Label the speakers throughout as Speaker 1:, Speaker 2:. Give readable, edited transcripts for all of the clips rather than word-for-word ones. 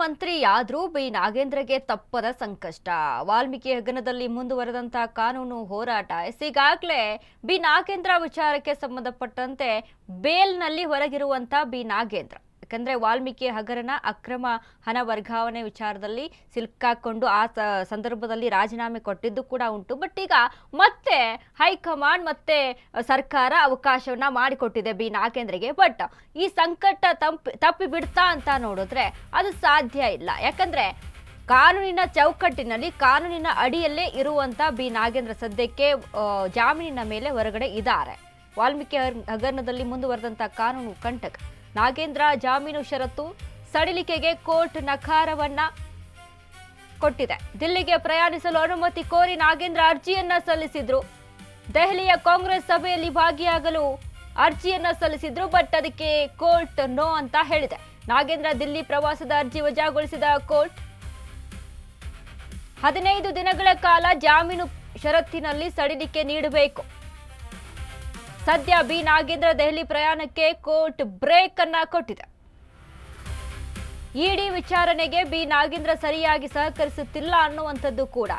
Speaker 1: ಮಂತ್ರಿಯಾದ್ರೂ B ನಾಗೇಂದ್ರಗೆ ತಪ್ಪದ ಸಂಕಷ್ಟ. ವಾಲ್ಮೀಕಿ ಹಗರಣದಲ್ಲಿ ಮುಂದುವರೆದಂತಹ ಕಾನೂನು ಹೋರಾಟ ಈಗಾಗಲೇ ಬಿ ನಾಗೇಂದ್ರ ವಿಚಾರಕ್ಕೆ ಸಂಬಂಧಪಟ್ಟಂತೆ ಬೇಲ್ನಲ್ಲಿ ಹೊರಗಿರುವಂತಹ ಬಿ ನಾಗೇಂದ್ರ. ಯಾಕಂದ್ರೆ ವಾಲ್ಮೀಕಿ ಹಗರಣ ಅಕ್ರಮ ಹಣ ವರ್ಗಾವಣೆ ವಿಚಾರದಲ್ಲಿ ಸಿಲುಕಾಕೊಂಡು ಆ ಸಂದರ್ಭದಲ್ಲಿ ರಾಜೀನಾಮೆ ಕೊಟ್ಟಿದ್ದು ಕೂಡ ಉಂಟು. ಬಟ್ ಈಗ ಮತ್ತೆ ಹೈಕಮಾಂಡ್ ಮತ್ತೆ ಸರ್ಕಾರ ಅವಕಾಶವನ್ನ ಮಾಡಿಕೊಟ್ಟಿದೆ ಬಿ ನಾಗೇಂದ್ರಗೆ. ಬಟ್ ಈ ಸಂಕಟ ತಪ್ಪಿ ಬಿಡ್ತಾ ಅಂತ ನೋಡಿದ್ರೆ ಅದು ಸಾಧ್ಯ ಇಲ್ಲ. ಯಾಕಂದ್ರೆ ಕಾನೂನಿನ ಚೌಕಟ್ಟಿನಲ್ಲಿ ಕಾನೂನಿನ ಅಡಿಯಲ್ಲೇ ಇರುವಂತ ಬಿ ನಾಗೇಂದ್ರ ಸದ್ಯಕ್ಕೆ ಜಾಮೀನಿನ ಮೇಲೆ ಹೊರಗಡೆ ಇದ್ದಾರೆ. ವಾಲ್ಮೀಕಿ ಹಗರಣದಲ್ಲಿ ಮುಂದುವರೆದಂತ ಕಾನೂನು ಕಂಟಕ. ನಾಗೇಂದ್ರ ಜಾಮೀನು ಷರತ್ತು ಸಡಿಲಿಕೆಗೆ ಕೋರ್ಟ್ ನಕಾರವನ್ನ ಕೊಟ್ಟಿದೆ. ದಿಲ್ಲಿಗೆ ಪ್ರಯಾಣಿಸಲು ಅನುಮತಿ ಕೋರಿ ನಾಗೇಂದ್ರ ಅರ್ಜಿಯನ್ನ ಸಲ್ಲಿಸಿದ್ರು. ದೆಹಲಿಯ ಕಾಂಗ್ರೆಸ್ ಸಭೆಯಲ್ಲಿ ಭಾಗಿಯಾಗಲು ಅರ್ಜಿಯನ್ನ ಸಲ್ಲಿಸಿದ್ರು. ಬಟ್ ಅದಕ್ಕೆ ಕೋರ್ಟ್ ನೋ ಅಂತ ಹೇಳಿದೆ. ನಾಗೇಂದ್ರ ದಿಲ್ಲಿ ಪ್ರವಾಸದ ಅರ್ಜಿ ವಜಾಗೊಳಿಸಿದ ಕೋರ್ಟ್ 15 ದಿನಗಳ ಕಾಲ ಜಾಮೀನು ಷರತ್ತಿನಲ್ಲಿ ಸಡಿಲಿಕೆ ನೀಡಬೇಕು. ಸದ್ಯ ಬಿ ನಾಗೇಂದ್ರ ದೆಹಲಿ ಪ್ರಯಾಣಕ್ಕೆ ಕೋರ್ಟ್ ಬ್ರೇಕ್ ಅನ್ನ ಕೊಟ್ಟಿದೆ. ಇಡಿ ವಿಚಾರಣೆಗೆ ಬಿ ನಾಗೇಂದ್ರ ಸರಿಯಾಗಿ ಸಹಕರಿಸುತ್ತಿಲ್ಲ ಅನ್ನುವಂಥದ್ದು ಕೂಡ.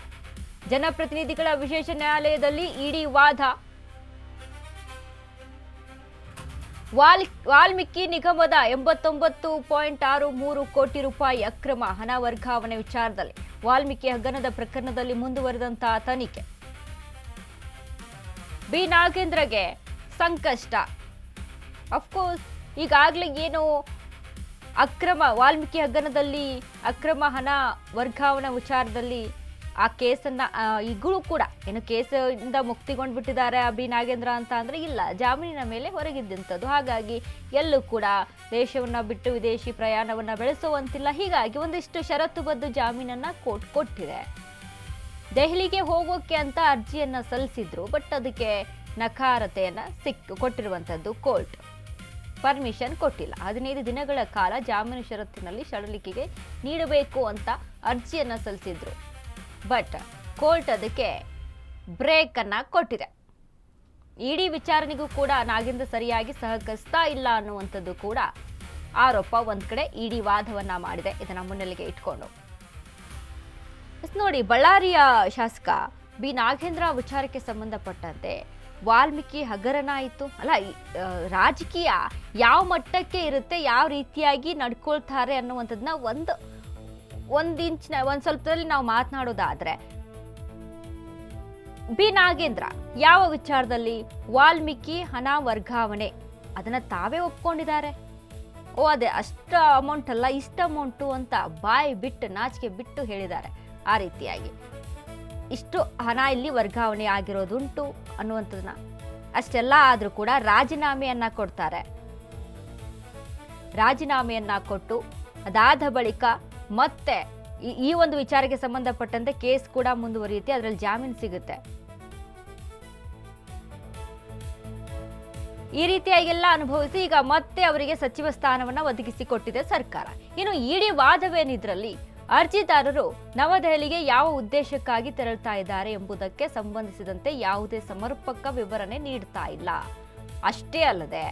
Speaker 1: ಜನಪ್ರತಿನಿಧಿಗಳ ವಿಶೇಷ ನ್ಯಾಯಾಲಯದಲ್ಲಿ ಇಡಿ ವಾದ. ವಾಲ್ಮೀಕಿ ನಿಗಮದ 89.63 ಕೋಟಿ ರೂಪಾಯಿ ಅಕ್ರಮ ಹಣ ವರ್ಗಾವಣೆ ವಿಚಾರದಲ್ಲಿ ವಾಲ್ಮೀಕಿ ಹಗರಣದ ಪ್ರಕರಣದಲ್ಲಿ ಮುಂದುವರೆದಂತಹ ತನಿಖೆ. ಬಿ ನಾಗೇಂದ್ರಗೆ ಸಂಕಷ್ಟ. ಅಫ್ಕೋರ್ಸ್ ಈಗಾಗಲೇ ಏನು ವಾಲ್ಮೀಕಿ ಹಗರಣದಲ್ಲಿ ಅಕ್ರಮ ಹಣ ವರ್ಗಾವಣೆ ವಿಚಾರದಲ್ಲಿ ಆ ಕೇಸನ್ನ ಈಗಲೂ ಕೂಡ ಏನು ಕೇಸಿಂದ ಮುಕ್ತಿಗೊಂಡು ಬಿಟ್ಟಿದ್ದಾರೆ ಬಿ ನಾಗೇಂದ್ರ ಅಂತ ಅಂದ್ರೆ ಇಲ್ಲ, ಜಾಮೀನಿನ ಮೇಲೆ ಹೊರಗಿದ್ದಂಥದ್ದು. ಹಾಗಾಗಿ ಎಲ್ಲೂ ಕೂಡ ದೇಶವನ್ನ ಬಿಟ್ಟು ವಿದೇಶಿ ಪ್ರಯಾಣವನ್ನ ಬೆಳೆಸುವಂತಿಲ್ಲ. ಹೀಗಾಗಿ ಒಂದಿಷ್ಟು ಷರತ್ತುಬದ್ಧ ಜಾಮೀನನ್ನ ಕೋರ್ಟ್ ಕೊಟ್ಟಿದೆ. ದೆಹಲಿಗೆ ಹೋಗೋಕೆ ಅಂತ ಅರ್ಜಿಯನ್ನ ಸಲ್ಲಿಸಿದ್ರು. ಬಟ್ ಅದಕ್ಕೆ ನಕಾರತೆಯನ್ನ ಕೊಟ್ಟಿರುವಂತದ್ದು ಕೋರ್ಟ್. ಪರ್ಮಿಷನ್ ಕೊಟ್ಟಿಲ್ಲ. 15 ದಿನಗಳ ಕಾಲ ಜಾಮೀನು ಷರತ್ತಿನಲ್ಲಿ ಸಡಿಲಿಕೆಗೆ ನೀಡಬೇಕು ಅಂತ ಅರ್ಜಿಯನ್ನ ಸಲ್ಲಿಸಿದ್ರು. ಬಟ್ ಕೋರ್ಟ್ ಅದಕ್ಕೆ ಬ್ರೇಕ್ ಅನ್ನ ಕೊಟ್ಟಿದೆ. ಇಡಿ ವಿಚಾರಣೆಗೂ ಕೂಡ ನಾಗೇಂದ್ರ ಸರಿಯಾಗಿ ಸಹಕರಿಸ್ತಾ ಇಲ್ಲ ಅನ್ನುವಂಥದ್ದು ಕೂಡ ಆರೋಪ. ಒಂದ್ ಕಡೆ ಇಡಿ ವಾದವನ್ನ ಮಾಡಿದೆ ಇದನ್ನ ಮುನ್ನೆಲೆಗೆ ಇಟ್ಕೊಂಡು. ನೋಡಿ, ಬಳ್ಳಾರಿಯ ಶಾಸಕ ಬಿ ನಾಗೇಂದ್ರ ವಿಚಾರಕ್ಕೆ ಸಂಬಂಧಪಟ್ಟಂತೆ ವಾಲ್ಮೀಕಿ ಹಗರಣ ಆಯಿತು ಅಲ್ಲ, ರಾಜಕೀಯ ಯಾವ ಮಟ್ಟಕ್ಕೆ ಇರುತ್ತೆ, ಯಾವ ರೀತಿಯಾಗಿ ನಡ್ಕೊಳ್ತಾರೆ ಅನ್ನುವಂಥದ್ದನ್ನ ಒಂದ್ ಸ್ವಲ್ಪದಲ್ಲಿ ನಾವು ಮಾತನಾಡೋದಾದ್ರೆ, ಬಿ ನಾಗೇಂದ್ರ ಯಾವ ವಿಚಾರದಲ್ಲಿ ವಾಲ್ಮೀಕಿ ಹಣ ವರ್ಗಾವಣೆ ಅದನ್ನ ತಾವೇ ಒಪ್ಕೊಂಡಿದ್ದಾರೆ. ಅದೇ ಅಷ್ಟು ಅಮೌಂಟ್ ಅಲ್ಲ, ಇಷ್ಟ ಅಮೌಂಟು ಅಂತ ಬಾಯಿ ಬಿಟ್ಟು ನಾಚಿಕೆ ಬಿಟ್ಟು ಹೇಳಿದ್ದಾರೆ. ಆ ರೀತಿಯಾಗಿ ಇಷ್ಟು ಹಣ ಇಲ್ಲಿ ವರ್ಗಾವಣೆ ಆಗಿರೋದುಂಟು ಅನ್ನುವಂಥದ್ದನ್ನ. ಅಷ್ಟೆಲ್ಲ ಆದ್ರೂ ಕೂಡ ರಾಜೀನಾಮೆಯನ್ನ ಕೊಡ್ತಾರೆ. ರಾಜೀನಾಮೆಯನ್ನ ಕೊಟ್ಟು ಅದಾದ ಬಳಿಕ ಮತ್ತೆ ಈ ಒಂದು ವಿಚಾರಕ್ಕೆ ಸಂಬಂಧಪಟ್ಟಂತೆ ಕೇಸ್ ಕೂಡ ಮುಂದುವರಿಯುತ್ತೆ, ಅದರಲ್ಲಿ ಜಾಮೀನು ಸಿಗುತ್ತೆ. ಈ ರೀತಿಯಾಗೆಲ್ಲ ಅನುಭವಿಸಿ ಈಗ ಮತ್ತೆ ಅವರಿಗೆ ಸಚಿವ ಸ್ಥಾನವನ್ನ ಒದಗಿಸಿಕೊಟ್ಟಿದೆ ಸರ್ಕಾರ. ಇನ್ನು ಇಡಿ ವಾದವೇನಿದ್ರಲ್ಲಿ ಅರ್ಜಿದಾರರು ನವದೆಹಲಿಗೆ ಯಾವ ಉದ್ದೇಶಕ್ಕಾಗಿ ತೆರಳುತ್ತಾ ಇದ್ದಾರೆ ಎಂಬುದಕ್ಕೆ ಸಂಬಂಧಿಸಿದಂತೆ ಯಾವುದೇ ಸಮರ್ಪಕ ವಿವರಣೆ ನೀಡ್ತಾ ಇಲ್ಲ. ಅಷ್ಟೇ ಅಲ್ಲದೆ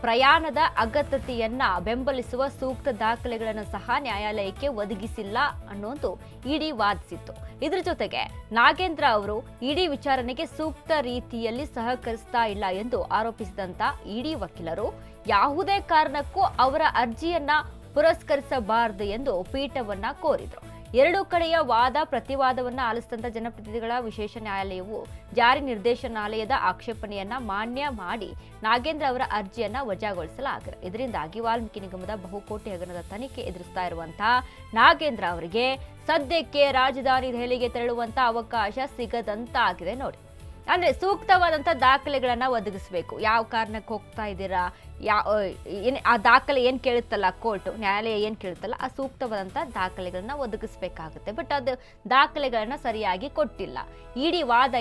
Speaker 1: ಪ್ರಯಾಣದ ಅಗತ್ಯತೆಯನ್ನ ಬೆಂಬಲಿಸುವ ಸೂಕ್ತ ದಾಖಲೆಗಳನ್ನು ಸಹ ನ್ಯಾಯಾಲಯಕ್ಕೆ ಒದಗಿಸಿಲ್ಲ ಅನ್ನೋದು ಇಡಿ ವಾದಿಸಿತ್ತು. ಇದರ ಜೊತೆಗೆ ನಾಗೇಂದ್ರ ಅವರು ಇಡಿ ವಿಚಾರಣೆಗೆ ಸೂಕ್ತ ರೀತಿಯಲ್ಲಿ ಸಹಕರಿಸ್ತಾ ಇಲ್ಲ ಎಂದು ಆರೋಪಿಸಿದಂತ ಇಡಿ ವಕೀಲರು ಯಾವುದೇ ಕಾರಣಕ್ಕೂ ಅವರ ಅರ್ಜಿಯನ್ನ ಪುರಸ್ಕರಿಸಬಾರದು ಎಂದು ಪೀಠವನ್ನ ಕೋರಿದ್ರು. ಎರಡೂ ಕಡೆಯ ವಾದ ಪ್ರತಿವಾದವನ್ನ ಆಲಿಸಿದಂತ ಜನಪ್ರತಿನಿಧಿಗಳ ವಿಶೇಷ ನ್ಯಾಯಾಲಯವು ಜಾರಿ ನಿರ್ದೇಶನಾಲಯದ ಆಕ್ಷೇಪಣೆಯನ್ನ ಮಾನ್ಯ ಮಾಡಿ ನಾಗೇಂದ್ರ ಅವರ ಅರ್ಜಿಯನ್ನ ವಜಾಗೊಳಿಸಲಾಗಿದೆ. ಇದರಿಂದಾಗಿ ವಾಲ್ಮೀಕಿ ನಿಗಮದ ಬಹುಕೋಟಿ ಹಗರಣದ ತನಿಖೆ ಎದುರಿಸ್ತಾ ಇರುವಂತಹ ನಾಗೇಂದ್ರ ಅವರಿಗೆ ಸದ್ಯಕ್ಕೆ ರಾಜಧಾನಿ ದೆಹಲಿಗೆ ತೆರಳುವಂತ ಅವಕಾಶ ಸಿಗದಂತಾಗಿದೆ. ನೋಡಿ, ಅಂದ್ರೆ ಸೂಕ್ತವಾದಂತ ದಾಖಲೆಗಳನ್ನ ಒದಗಿಸಬೇಕು. ಯಾವ ಕಾರಣಕ್ಕೆ ಹೋಗ್ತಾ ಇದ್ದೀರಾ, ಆ ದಾಖಲೆ ಏನ್ ಕೇಳುತ್ತಲ್ಲ ಕೋರ್ಟ್, ನ್ಯಾಯಾಲಯ ಏನ್ ಕೇಳುತ್ತಲ್ಲ ಆ ಸೂಕ್ತವಾದಂತ ದಾಖಲೆಗಳನ್ನ ಒದಗಿಸಬೇಕಾಗುತ್ತೆ. ಬಟ್ ಅದು ದಾಖಲೆಗಳನ್ನ ಸರಿಯಾಗಿ ಕೊಟ್ಟಿಲ್ಲ. ಇಡಿ ವಾದ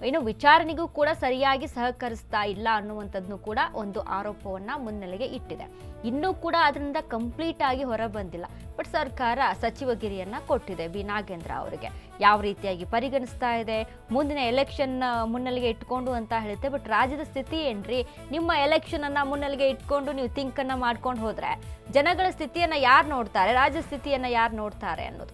Speaker 1: ಇನ್ನು ವಿಚಾರಣೆಗೂ ಕೂಡ ಸರಿಯಾಗಿ ಸಹಕರಿಸ್ತಾ ಇಲ್ಲ ಅನ್ನುವಂಥದ್ದನ್ನು ಕೂಡ ಒಂದು ಆರೋಪವನ್ನ ಮುನ್ನೆಲೆಗೆ ಇಟ್ಟಿದೆ. ಇನ್ನೂ ಕೂಡ ಅದರಿಂದ ಕಂಪ್ಲೀಟ್ ಆಗಿ ಹೊರ ಬಂದಿಲ್ಲ. ಬಟ್ ಸರ್ಕಾರ ಸಚಿವಗಿರಿಯನ್ನ ಕೊಟ್ಟಿದೆ ಬಿ ನಾಗೇಂದ್ರ ಅವರಿಗೆ. ಯಾವ ರೀತಿಯಾಗಿ ಪರಿಗಣಿಸ್ತಾ ಇದೆ, ಮುಂದಿನ ಎಲೆಕ್ಷನ್ ಮುನ್ನೆಲೆಗೆ ಇಟ್ಕೊಂಡು ಅಂತ ಹೇಳುತ್ತೆ. ಬಟ್ ರಾಜ್ಯದ ಸ್ಥಿತಿ ಏನ್ರಿ, ನಿಮ್ಮ ಎಲೆಕ್ಷನ್ ಅನ್ನ ಮುನ್ನೆಲೆಗೆ ಇಟ್ಕೊಂಡು ನೀವು ಥಿಂಕ್ ಅನ್ನ ಮಾಡ್ಕೊಂಡು ಹೋದ್ರೆ ಜನಗಳ ಸ್ಥಿತಿಯನ್ನ ಯಾರು ನೋಡ್ತಾರೆ, ರಾಜ್ಯ ಸ್ಥಿತಿಯನ್ನ ಯಾರು ನೋಡ್ತಾರೆ ಅನ್ನೋದು.